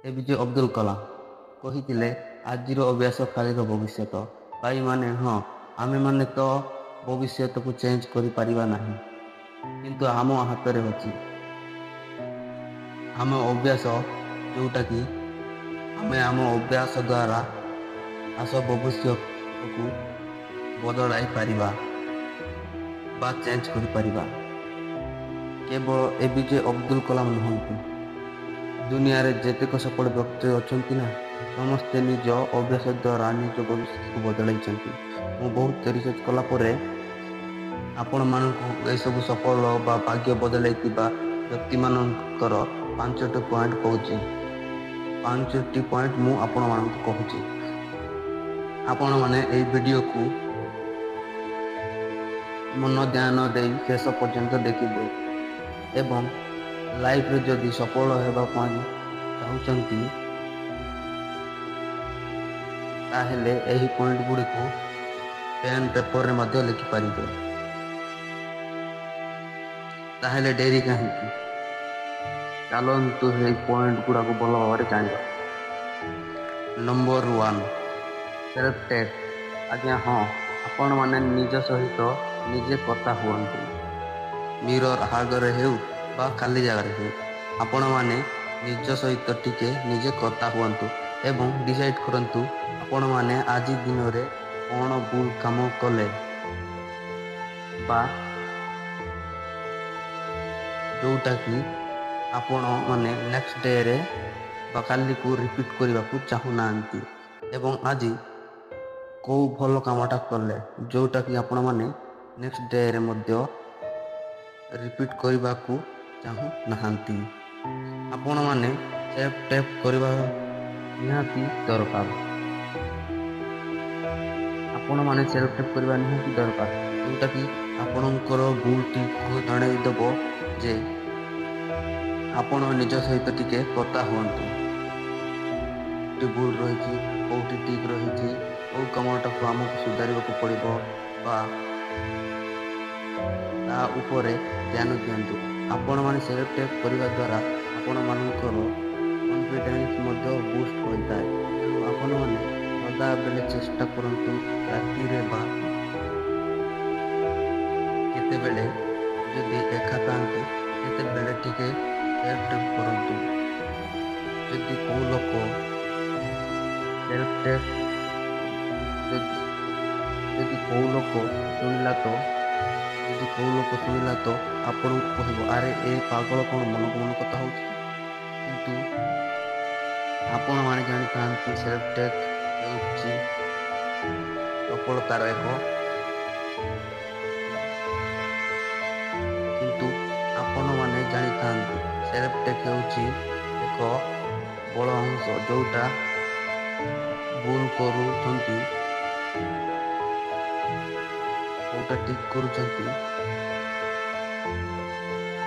APJ Abdul Kalam କହିଥିଲେ, ଆଜିର ଅଭ୍ୟାସ କାଲିର ଭବିଷ୍ୟତ। ଭାଇମାନେ, ହଁ, ଆମେମାନେ ତ ଭବିଷ୍ୟତକୁ ଚେଞ୍ଜ କରିପାରିବା ନାହିଁ, କିନ୍ତୁ ଆମ ହାତରେ ଅଛି ଆମ ଅଭ୍ୟାସ, ଯେଉଁଟାକି ଆମେ ଆମ ଅଭ୍ୟାସ ଦ୍ୱାରା ଭବିଷ୍ୟତକୁ ବଦଳାଇ ପାରିବା ବା ଚେଞ୍ଜ କରିପାରିବା। କେବଳ ଏପିଜେ ଅବଦୁଲ କଲାମ ନୁହନ୍ତି, ଦୁନିଆରେ ଯେତେକ ସଫଳ ବ୍ୟକ୍ତି ଅଛନ୍ତି ନା, ସମସ୍ତେ ନିଜ ଅଭ୍ୟାସ ଦ୍ୱାରା ନିଜ ଭବିଷ୍ୟତକୁ ବଦଳାଇଛନ୍ତି। ମୁଁ ବହୁତ ରିସର୍ଚ୍ଚ କଲା ପରେ ଆପଣମାନଙ୍କୁ ଏସବୁ ସଫଳ ବା ଭାଗ୍ୟ ବଦଳାଇଥିବା ବ୍ୟକ୍ତିମାନଙ୍କର 5ଟି ପଏଣ୍ଟ କହୁଛି। 5ଟି ପଏଣ୍ଟ ମୁଁ ଆପଣମାନଙ୍କୁ କହୁଛି। ଆପଣମାନେ ଏହି ଭିଡ଼ିଓକୁ ମନ ଧ୍ୟାନ ଦେଇ ଶେଷ ପର୍ଯ୍ୟନ୍ତ ଦେଖିବେ ଏବଂ ଲାଇଫରେ ଯଦି ସଫଳ ହେବା ପାଇଁ ଚାହୁଁଛନ୍ତି, ତାହେଲେ ଏହି ପଏଣ୍ଟ ଗୁଡ଼ିକୁ ପେନ୍ ପେପରରେ ମଧ୍ୟ ଲେଖିପାରିବେ। ତାହେଲେ ଡେରି କାହିଁକି? ଚାଲନ୍ତୁ ଏହି ପଏଣ୍ଟ ଗୁଡ଼ାକୁ ଭଲ ଭାବରେ ଜାଣିବା। Number 1, self take. ଆଜ୍ଞା ହଁ, ଆପଣମାନେ ନିଜ ସହିତ ନିଜେ କଥା ହୁଅନ୍ତୁ। ମିରର ଆଗରେ ହେଉ ବା ଖାଲି ଜାଗାରେ ହେଉ, ଆପଣମାନେ ନିଜ ସହିତ ଟିକେ ନିଜେ କଥା ହୁଅନ୍ତୁ ଏବଂ ଡିସାଇଡ୍ କରନ୍ତୁ ଆପଣମାନେ ଆଜି ଦିନରେ କ'ଣ ଭୁଲ କାମ କଲେ ବା ଯେଉଁଟାକି ଆପଣମାନେ ନେକ୍ସଟ ଡେରେ ବା କାଲିକୁ ରିପିଟ୍ କରିବାକୁ ଚାହୁଁନାହାନ୍ତି ଏବଂ ଆଜି କେଉଁ ଭଲ କାମଟା କଲେ ଯେଉଁଟାକି ଆପଣମାନେ ନେକ୍ସଟ ଡେରେ ମଧ୍ୟ ରିପିଟ୍ କରିବାକୁ ଚାହୁଁନାହାନ୍ତି। ଆପଣମାନେ ସେଲ୍ଫ ଟେକ୍ କରିବା ନିହାତି ଦରକାର। ଯେଉଁଟାକି ଆପଣଙ୍କର ଭୁଲଟିକୁ ଜଣାଇଦେବ ଯେ ଆପଣ ନିଜ ସହିତ ଟିକେ କଥା ହୁଅନ୍ତୁ। କେଉଁଠି ଭୁଲ ରହିଛି, କେଉଁଠି ଠିକ୍ ରହିଛି, କେଉଁ କାମଟାକୁ ଆମକୁ ସୁଧାରିବାକୁ ପଡ଼ିବ ବା ତା ଉପରେ ଧ୍ୟାନ ଦିଅନ୍ତୁ। ଆପଣମାନେ ସେଲ୍ଫ ଟେକ୍ କରିବା ଦ୍ୱାରା ଆପଣମାନଙ୍କର କନଫିଡେନ୍ସ ମଧ୍ୟ ବୁଷ୍ଟ ହୋଇଥାଏ। ତେଣୁ ଆପଣମାନେ ସଦାବେଳେ ଚେଷ୍ଟା କରନ୍ତୁ ରାତିରେ ବା କେତେବେଳେ ଯଦି ଏକା ଥାଆନ୍ତି ସେତେବେଳେ ଟିକେ ସେଲ୍ଫ ଟେକ୍ କରନ୍ତୁ। ଯଦି କେଉଁ ଲୋକ ଶୁଣିଲା ତ ଆପଣଙ୍କୁ କହିବ, ଆରେ ଏ ପାଗଳ କ'ଣ ମନକୁ ମନ କଥା ହେଉଛି। କିନ୍ତୁ ଆପଣମାନେ ଜାଣିଥାନ୍ତି ସେଲ୍ଫ ଟେକ୍ ହେଉଛି ସଫଳତାର ଏକ ବଡ଼ ଅଂଶ। ଯେଉଁଟା ଭୁଲ କରୁଛନ୍ତି, କେଉଁଟା ଠିକ୍ କରୁଛନ୍ତି,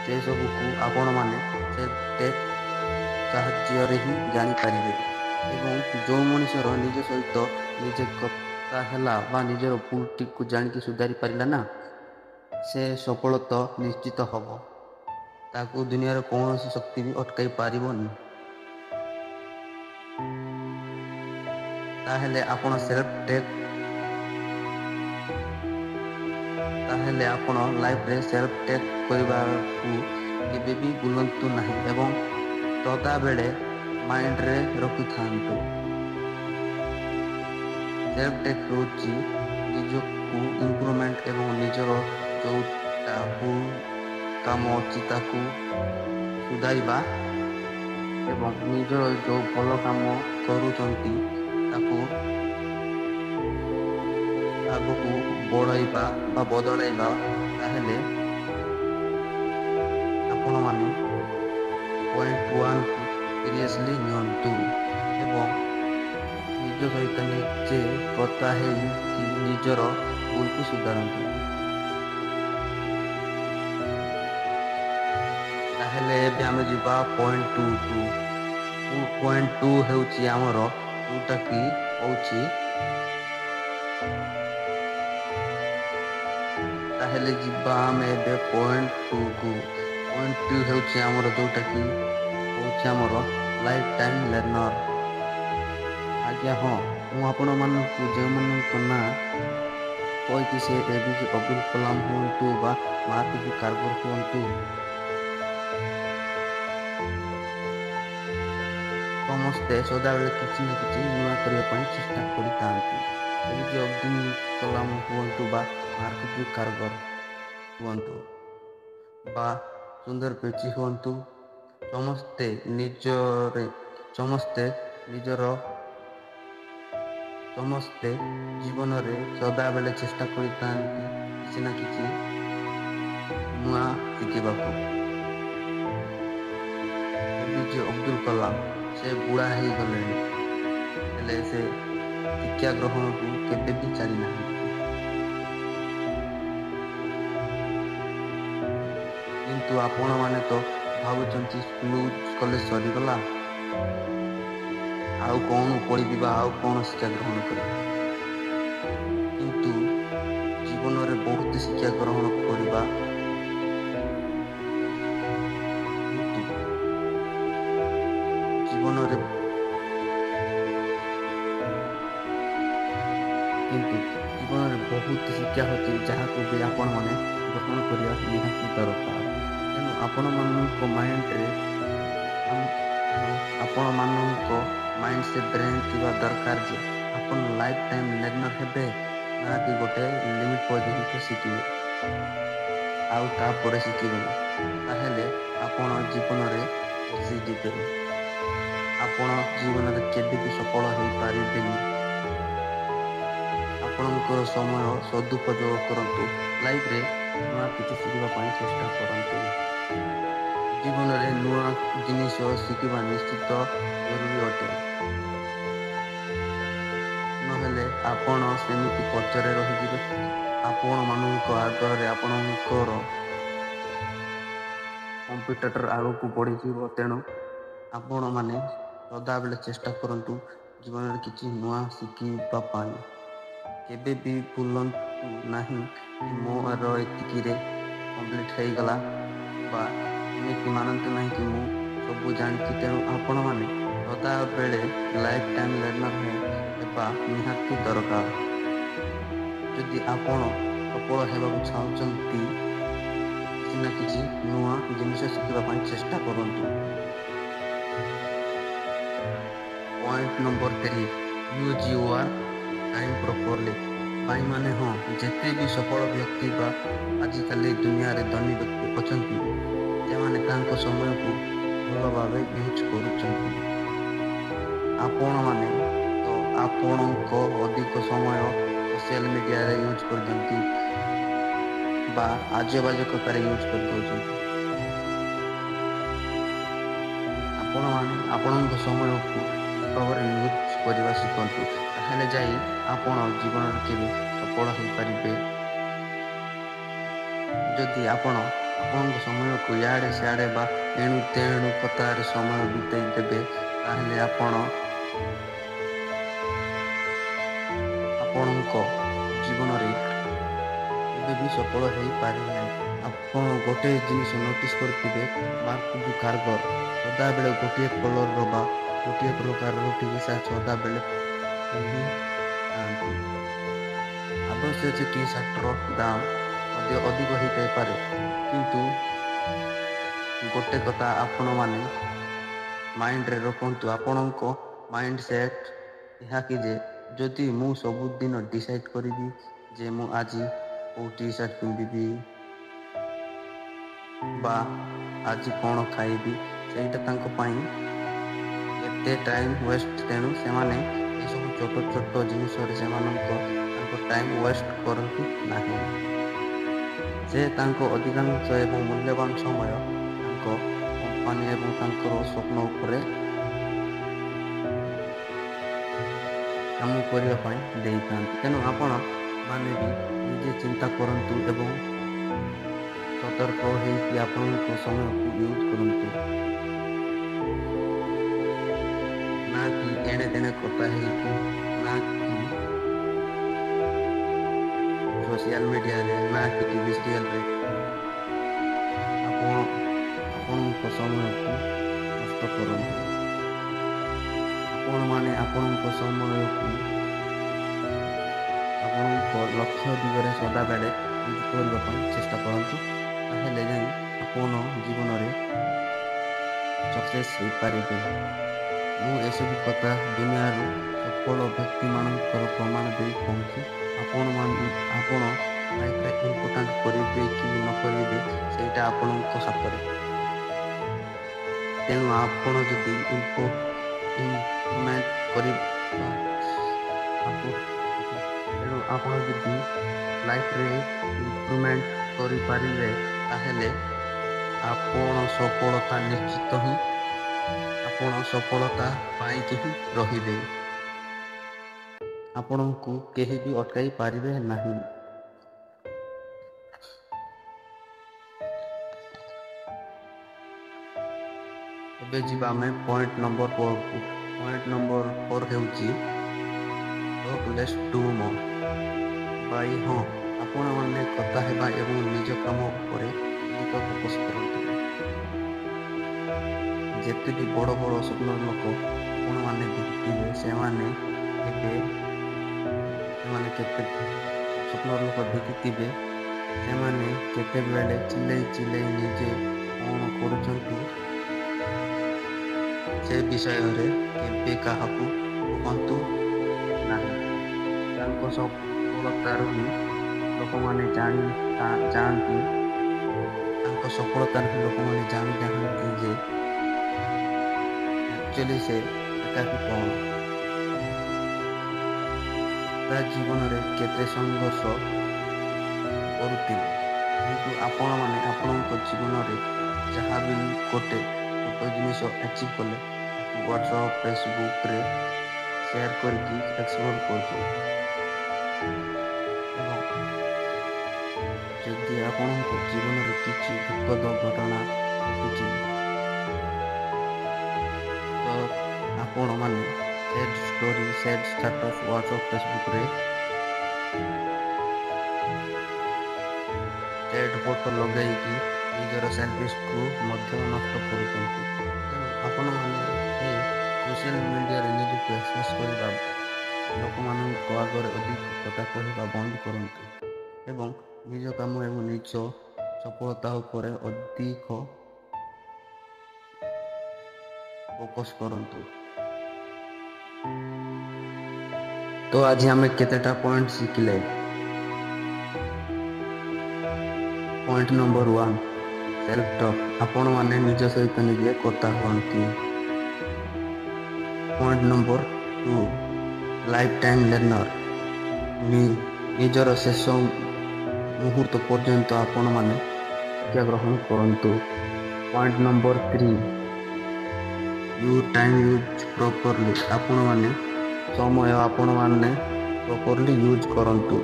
ସେସବୁକୁ ଆପଣମାନେ ସେଲ୍ଫ ଟେକ୍ ସାହାଯ୍ୟରେ ହିଁ ଜାଣିପାରିବେ। ଏବଂ ଯେଉଁ ମଣିଷର ନିଜ ସହିତ ନିଜେ କଥା ହେଲା ବା ନିଜର ଭୁଲଟିକୁ ଜାଣିକି ସୁଧାରି ପାରିଲା ନା, ସେ ସଫଳତା ନିଶ୍ଚିତ ହେବ। ତାକୁ ଦୁନିଆର କୌଣସି ଶକ୍ତି ବି ଅଟକାଇ ପାରିବନି। ତାହେଲେ ଆପଣ ଲାଇଫରେ ସେଲ୍ଫ ଟେକ୍ କରିବାକୁ କେବେ ବି ଭୁଲନ୍ତୁ ନାହିଁ ଏବଂ ସଦାବେଳେ ମାଇଣ୍ଡରେ ରଖିଥାନ୍ତୁ। ସେଲ୍ଫ ଟେକ୍ ହେଉଛି ନିଜକୁ ଇମ୍ପ୍ରୁଭମେଣ୍ଟ ଏବଂ ନିଜର ଯେଉଁଟା ଭୁଲ କାମ ଅଛି ତାକୁ ସୁଧାରିବା ଏବଂ ନିଜର ଯେଉଁ ଭଲ କାମ କରୁଛନ୍ତି ତାକୁ ଆଗକୁ ବଢ଼ାଇବା ବା ବଦଳାଇବା। ତାହେଲେ ଆପଣମାନେ ପଏଣ୍ଟ 1କୁ ସିରିୟସଲି ନିଅନ୍ତୁ ଏବଂ ନିଜ ସହିତ ନିଜେ କଥା ହେଇକି ନିଜର ଭୁଲକୁ ସୁଧାରନ୍ତୁ। ତାହେଲେ ଏବେ ଆମେ ଯିବା ପଏଣ୍ଟ 2କୁ। ପଏଣ୍ଟ 2 ହେଉଛି ଆମର ଯେଉଁଟାକି ହେଉଛି, ତାହେଲେ ଯିବା ଆମେ ଏବେ ପଏଣ୍ଟ 2କୁ। ପଏଣ୍ଟ 2 ହେଉଛି ଆମର ଯେଉଁଟାକି ହେଉଛି ଆମର ଲାଇଫ୍ ଟାଇମ୍ ଲର୍ଣ୍ଣର। ଆଜ୍ଞା ହଁ, ମୁଁ ଆପଣମାନଙ୍କୁ ଯେଉଁମାନଙ୍କ ନାଁ କହିଛି ସେ APJ ଅବଦୁଲ କଲାମ ହୁଅନ୍ତୁ ବା ମହାଦେବୀ କାରଗର ହୁଅନ୍ତୁ, ସମସ୍ତେ ସଦାବେଳେ କିଛି ନା କିଛି ନୂଆ କରିବା ପାଇଁ ଚେଷ୍ଟା କରିଥାନ୍ତି। APJ ଅବଦୁଲ କଲାମ ହୁଅନ୍ତୁ ବା ମହାଦେବୀ କାରଗର ହୁଅନ୍ତୁ ବା ସୁନ୍ଦର ପିଚି ହୁଅନ୍ତୁ, ସମସ୍ତେ ଜୀବନରେ ସଦାବେଳେ ଚେଷ୍ଟା କରିଥାନ୍ତି କିଛି ନା କିଛି ନୂଆ ଶିଖିବାକୁ। APJ ଅବଦୁଲ କଲାମ ସେ ବୁଢ଼ା ହେଇଗଲେଣି, ହେଲେ ସେ ଶିକ୍ଷା ଗ୍ରହଣକୁ କେବେ ବି ଛାଡ଼ି ନାହାନ୍ତି। କିନ୍ତୁ ଆପଣମାନେ ତ ଭାବୁଛନ୍ତି ସ୍କୁଲ କଲେଜ ସରିଗଲା, ଆଉ କ'ଣ ପଢ଼ିବି ବା ଆଉ କ'ଣ ଶିକ୍ଷା ଗ୍ରହଣ କରିବି। କିନ୍ତୁ ଜୀବନରେ ବହୁତ ଶିକ୍ଷା ଗ୍ରହଣ କରିବା ଜୀବନରେ ବହୁତ ଶିକ୍ଷା ଅଛି ଯାହାକୁ ବି ଆପଣମାନେ ଗ୍ରହଣ କରିବା ନିହାତି ଦରକାର। ତେଣୁ ଆପଣମାନଙ୍କ ମାଇଣ୍ଡ ସେ ବ୍ରେନ୍ ଥିବା ଦରକାର ଯେ ଆପଣ ଲାଇଫ୍ ଟାଇମ୍ ଲର୍ଣ୍ଣର ହେବେ, ନା କି ଗୋଟେ ଲିମିଟ୍ ପର୍ଯ୍ୟନ୍ତ ଶିଖିବେ ଆଉ ତାପରେ ଶିଖିବେନି। ତାହେଲେ ଆପଣ ଜୀବନରେ ଫସିଯିବେ, ଆପଣ ଜୀବନରେ କେବେ ବି ସଫଳ ହୋଇପାରିବେନି। ଆପଣଙ୍କର ସମୟ ସଦୁପଯୋଗ କରନ୍ତୁ, ଲାଇଫରେ ନୂଆ କିଛି ଶିଖିବା ପାଇଁ ଚେଷ୍ଟା କରନ୍ତୁ। ଜୀବନରେ ନୂଆ ଜିନିଷ ଶିଖିବା ନିଶ୍ଚିତ ଜରୁରୀ ଅଟେ, ନହେଲେ ଆପଣ ସେମିତି ପଛରେ ରହିଯିବେ। ଆପଣମାନଙ୍କ ଆଗରେ ଆପଣଙ୍କର କମ୍ପିଟିଟର ଆଗକୁ ବଢ଼ିଯିବ। ତେଣୁ ଆପଣମାନେ ସଦାବେଳେ ଚେଷ୍ଟା କରନ୍ତୁ ଜୀବନରେ କିଛି ନୂଆ ଶିଖିବା ପାଇଁ। କେବେ ବି ଭୁଲନ୍ତୁ ନାହିଁ କି ମୋର ଏତିକିରେ କମ୍ପ୍ଲିଟ୍ ହେଇଗଲା, ବା ଏମିତି ମାନନ୍ତୁ ନାହିଁ କି ମୁଁ ସବୁ ଜାଣିଛି। ତେଣୁ ଆପଣମାନେ ସଦାବେଳେ ଲାଇଫ୍ ଟାଇମ୍ ଲର୍ଣ୍ଣର ହେବା ନିହାତି ଦରକାର। ଯଦି ଆପଣ ସଫଳ ହେବାକୁ ଚାହୁଁଛନ୍ତି, କିଛି ନା କିଛି ନୂଆ ଜିନିଷ ଶିଖିବା ପାଇଁ ଚେଷ୍ଟା କରନ୍ତୁ। Point number 3, use your time properly. ଭାଇମାନେ ହଁ, ଯେତେ ବି ସଫଳ ବ୍ୟକ୍ତି ବା ଆଜିକାଲି ଦୁନିଆରେ ଧନୀ ବ୍ୟକ୍ତି ଅଛନ୍ତି, ସେମାନେ ତାଙ୍କ ସମୟକୁ ଭଲ ଭାବେ ୟୁଜ୍ କରୁଛନ୍ତି। ଆପଣମାନେ ତ ଆପଣଙ୍କ ଅଧିକ ସମୟ ସୋସିଆଲ ମିଡ଼ିଆରେ ୟୁଜ୍ କରିଦିଅନ୍ତି ବା ଆଜେବାଜେ କଥାରେ ୟୁଜ୍ କରିଦେଉଛନ୍ତି। ଆପଣମାନେ ଆପଣଙ୍କ ସମୟକୁ ଭାବରେ ୟୁଜ୍ କରିବା ଶିଖନ୍ତୁ, ତାହେଲେ ଯାଇ ଆପଣ ଜୀବନରେ କେବେ ସଫଳ ହୋଇପାରିବେ। ଯଦି ଆପଣ ଆପଣଙ୍କ ସମୟକୁ ଇଆଡ଼େ ସିଆଡ଼େ ବା ଏଣୁ ତେଣୁ କଥାରେ ସମୟ ବିତେଇ ଦେବେ, ତାହେଲେ ଆପଣଙ୍କ ଜୀବନରେ କେବେ ବି ସଫଳ ହେଇପାରିବେ ନାହିଁ। ଆପଣ ଗୋଟିଏ ଜିନିଷ ନୋଟିସ୍ କରିଥିବେ, ମହାଦେବୀ କାରଗର ସଦାବେଳେ ଗୋଟିଏ କଲର୍ର ବା ଗୋଟିଏ ପ୍ରକାରର ଟି ସାର୍ଟ ସଦାବେଳେ ପିନ୍ଧିଥାନ୍ତି। ଅବଶ୍ୟ ସେ ଟି ସାର୍ଟର ଦାମ୍ ମଧ୍ୟ ଅଧିକ ହେଇଥାଇପାରେ, କିନ୍ତୁ ଗୋଟେ କଥା ଆପଣମାନେ ମାଇଣ୍ଡରେ ରଖନ୍ତୁ, ଆପଣଙ୍କ ମାଇଣ୍ଡ ସେଟ୍ ଏହା କି ଯେ ଯଦି ମୁଁ ସବୁଦିନ ଡିସାଇଡ଼୍ କରିବି ଯେ ମୁଁ ଆଜି କେଉଁ ଟି ସାର୍ଟ ପିନ୍ଧିବି ବା ଆଜି କ'ଣ ଖାଇବି, ସେଇଟା ତାଙ୍କ ପାଇଁ ଏତେ ଟାଇମ୍ ୱେଷ୍ଟ। ତେଣୁ ସେମାନେ ଏସବୁ ଛୋଟ ଛୋଟ ଜିନିଷରେ ତାଙ୍କ ଟାଇମ୍ ୱେଷ୍ଟ କରନ୍ତୁ ନାହିଁ। ସେ ତାଙ୍କ ଅଧିକାଂଶ ଏବଂ ମୂଲ୍ୟବାନ ସମୟ ତାଙ୍କ କମ୍ପାନୀ ଏବଂ ତାଙ୍କର ସ୍ୱପ୍ନ ଉପରେ କାମ କରିବା ପାଇଁ ଦେଇଥାନ୍ତି। ତେଣୁ ଆପଣମାନେ ବି ନିଜେ ଚିନ୍ତା କରନ୍ତୁ ଏବଂ ସତର୍କ ହୋଇକି ଆପଣଙ୍କ ସମୟକୁ ୟୁଜ୍ କରନ୍ତୁ, ନା କି ଏଣେ ତେଣେ କଥା ହେଇକି, ନା କି ସୋସିଆଲ ମିଡ଼ିଆରେ, ନା କି ଟିଭି ସିରିଏଲରେ ଆପଣଙ୍କ ସମୟକୁ ନଷ୍ଟ କରନ୍ତୁ। ଆପଣମାନେ ଆପଣଙ୍କ ସମୟକୁ ଆପଣଙ୍କ ଲକ୍ଷ୍ୟ ଦିଗରେ ସଦାବେଳେ ୟୁଜ୍ କରିବା ପାଇଁ ଚେଷ୍ଟା କରନ୍ତୁ। ତାହେଲେ ଯାଇ ଆପଣ ଜୀବନରେ ସକ୍ସେସ୍ ହେଇପାରିବେ। ମୁଁ ଏସବୁ କଥା ଦୁନିଆରୁ ସଫଳ ବ୍ୟକ୍ତିମାନଙ୍କର ପ୍ରମାଣ ଦେଇ କହୁଛି। ଆପଣ ଲାଇଫରେ ଇମ୍ପୋର୍ଟାଣ୍ଟ କରିବେ କି ନ କରିବେ ସେଇଟା ଆପଣଙ୍କ ହାତରେ। ତେଣୁ ଆପଣ ଯଦି ଇମ୍ପ୍ରୁଭମେଣ୍ଟ ଲାଇଫରେ ଇମ୍ପ୍ରୁଭମେଣ୍ଟ କରିପାରିବେ ତାହେଲେ ଆପଣ ସଫଳତା ନିଶ୍ଚିତ ହିଁ ଆପଣ ସଫଳତା ପାଇକି ହିଁ ରହିବେ। ଆପଣଙ୍କୁ କେହି ବି ଅଟକାଇ ପାରିବେ ନାହିଁ। ଏବେ ଯିବା ଆମେ ପଏଣ୍ଟ ନମ୍ବର 4କୁ। ପଏଣ୍ଟ ନମ୍ବର 4 ହେଉଛି ଟକ୍ ଲେସ୍ ଡୁ ମୋର୍। ହଁ, ଆପଣମାନେ କଥା ହେବା ଏବଂ ନିଜ କାମ ଉପରେ ଅଧିକ ଫୋକସ୍ କରନ୍ତୁ। ଯେତେ ବି ବଡ଼ ବଡ଼ ସ୍ୱପ୍ନର ଲୋକ ଆପଣମାନେ ଦେଖିଥିବେ ସେମାନେ କେତେ ସ୍ୱପ୍ନର ଲୋକ ଦେଖିଥିବେ ସେମାନେ କେତେବେଳେ ଚିଲେଇ ନିଜେ କ'ଣ କରୁଛନ୍ତି ସେ ବିଷୟରେ କେବେ କାହାକୁ କୁହନ୍ତୁ ନାହିଁ। ତାଙ୍କ ସଫଳତାରୁ ହିଁ ଲୋକମାନେ ଜାଣିଯାଆନ୍ତି ଯେ ଆକ୍ଚୁଆଲି ସେ ଏକାକି କ'ଣ। ତା ଜୀବନରେ କେତେ ସଂଘର୍ଷ କରୁଥିଲେ, କିନ୍ତୁ ଆପଣମାନେ ଆପଣଙ୍କ ଜୀବନରେ ଯାହା ବି ଗୋଟେ ଛୋଟ ଜିନିଷ ଆଚିଭ୍ କଲେ ହ୍ୱାଟ୍ସଆପ୍ ଫେସବୁକ୍ରେ ସେୟାର କରିକି ଏକ୍ସପ୍ଲୋର୍ କରୁଛନ୍ତି। ଏବଂ ଯଦି ଆପଣଙ୍କ ଜୀବନରେ କିଛି ଦୁଃଖଦ ଘଟଣା ଘଟୁଛି ତ ଆପଣମାନେ sad story sad status WhatsApp ଫେସବୁକ୍ରେ ସେଡ୍ ଫଟୋ ଲଗାଇକି ନିଜର ସେଲ୍ଫିକୁ ମଧ୍ୟ ନଷ୍ଟ କରୁଛନ୍ତି। ତେଣୁ ଆପଣମାନେ ଏ ସୋସିଆଲ ମିଡ଼ିଆରେ ନିଜକୁ ଏକ୍ସପ୍ରେସ୍ କରିବା ଲୋକମାନଙ୍କ ଆଗରେ ଅଧିକ କଥା କହିବା ବନ୍ଦ କରନ୍ତୁ ଏବଂ ନିଜ କାମ ଏବଂ ନିଜ ସଫଳତା ଉପରେ ଅଧିକ ଫୋକସ୍ କରନ୍ତୁ। ତ ଆଜି ଆମେ କେତେଟା ପଏଣ୍ଟ ଶିଖିଲେ। Point number 1 self talk. ଆପଣମାନେ ନିଜ ସହିତ ନିଜେ କଥା ହୁଅନ୍ତି। Point number 2 life time learner. ନିଜର ଶେଷ ମୁହୂର୍ତ୍ତ ପର୍ଯ୍ୟନ୍ତ ଆପଣମାନେ ଶିକ୍ଷା ଗ୍ରହଣ କରନ୍ତୁ। Point number 3 use time properly. ଆପଣମାନେ ସମୟ ପ୍ରପରଲି ୟୁଜ୍ କରନ୍ତୁ।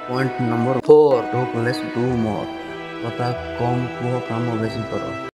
ପଏଣ୍ଟ ନମ୍ବର 4 ଟକ୍ ଲେସ୍ ଡୁ ମୋର୍। କଥା କମ୍ କୁହ, କାମ ବେଶୀ କର।